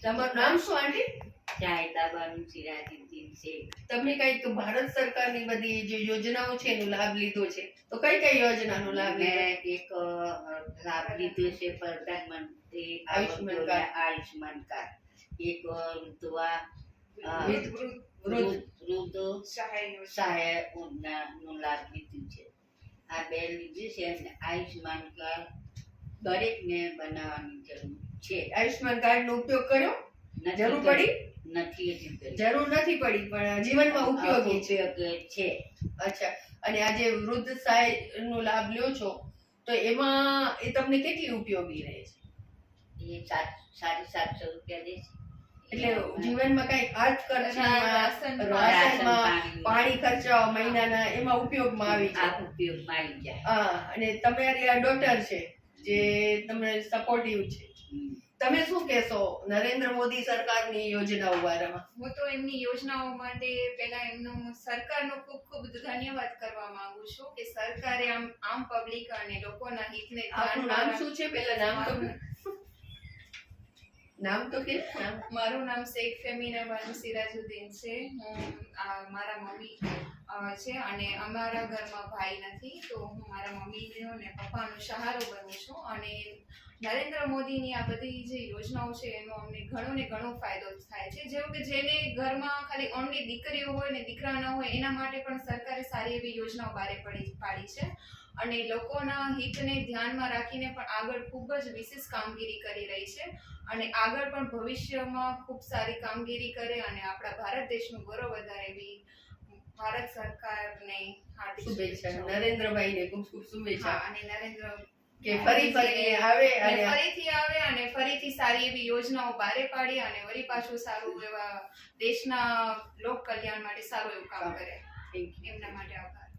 તમારું નામ શું આંટી? જાહેદાબાનું સિરાજુદ્દીન શેખ. તમે કઈક ભારત સરકારની બધી જે યોજનાઓ છે એનો લાભ લીધો છે, તો કઈ કઈ યોજનાનો લાભ લીધો? મેં એક લાભ લીધો છે પ્રધાનમંત્રી આયુષ્માન કાર્ડ. આયુષ્માન કાર્ડ. એક વૃદ્ધા વૃદ્ધ વૃદ્ધ સહાય યોજનાનો લાભ લીધું છે. આ બે લીધું છે અને આયુષ્માન કાર્ડ દરેકને બનાવવાની જરૂર છે. આયુષ્માન કાર્ડ નો ઉપયોગ કર્યો? જરૂર પડી? નથી હજી કરી. જરૂર નથી પડી, પણ જીવનમાં ઉપયોગી છે. ઉપયોગ છે. અચ્છા, અને આ જે વૃદ્ધ સહાય નો લાભ લ્યો છો, તો એમાં એ તમને કેટલી ઉપયોગી રહે છે? એ 750 રૂપિયા દે છે. એટલે જીવનમાં કઈ અર્થ ખર્ચમાં, રાશન રાશનમાં, પાણી ખર્ચા મહિનાના એમાં ઉપયોગમાં આવી આ જાય. ઉપયોગમાં આવી જાય. હા, અને તમારી આ ડોટર છે જે તમને સપોર્ટિવ છે, તમે શું કહેશો નરેન્દ્ર મોદી સરકારની યોજનાઓ બારામાં? હું તો એમની યોજનાઓ માટે પહેલા એમનો સરકારનો ખૂબ ખૂબ ધન્યવાદ કરવા માંગુ છું કે સરકારે આમ પબ્લિક અને લોકોના હિતને આપનું નામ શું છે? પહેલા નામ તો કે નામ. મારું નામ શેખ ફેમીના બાનુ સિરાજુદ્દીન છે. હું મારા મમ્મી છે અને અમારા ઘરમાં ભાઈ નથી, તો હું મારા મમ્મીનો ને પપ્પાનો સહારો બનું છું. અને નરેન્દ્ર મોદીની આ બધી જે યોજનાઓ છે એનો અમને ઘણો ને ઘણો ફાયદો થાય છે. જેવું કે જેને ઘરમાં ખાલી ઓનલી દીકરીઓ હોય ને દીકરા ન હોય એના માટે પણ સરકારે સારી એવી યોજનાઓ બહાર પાડી છે. અને લોકોના હિતને ધ્યાનમાં રાખીને પણ આગળ ખૂબ જ વિશેષ કામગીરી કરી રહી છે અને આગળ પણ ભવિષ્યમાં ખૂબ સારી કામગીરી કરે અને આપણા ભારત દેશનું ગૌરવ વધારે એવી ભારત સરકારને હાર્દિક શુભેચ્છા. નરેન્દ્રભાઈને ખૂબ ખૂબ શુભેચ્છા અને નરેન્દ્ર કે ફરી આવે અને ફરીથી આવે અને ફરીથી સારી એવી યોજનાઓ બહાર પાડી અને વળી પાછું સારું એવા દેશના લોક કલ્યાણ માટે સારું એવું કામ કરે. એમના માટે આભાર.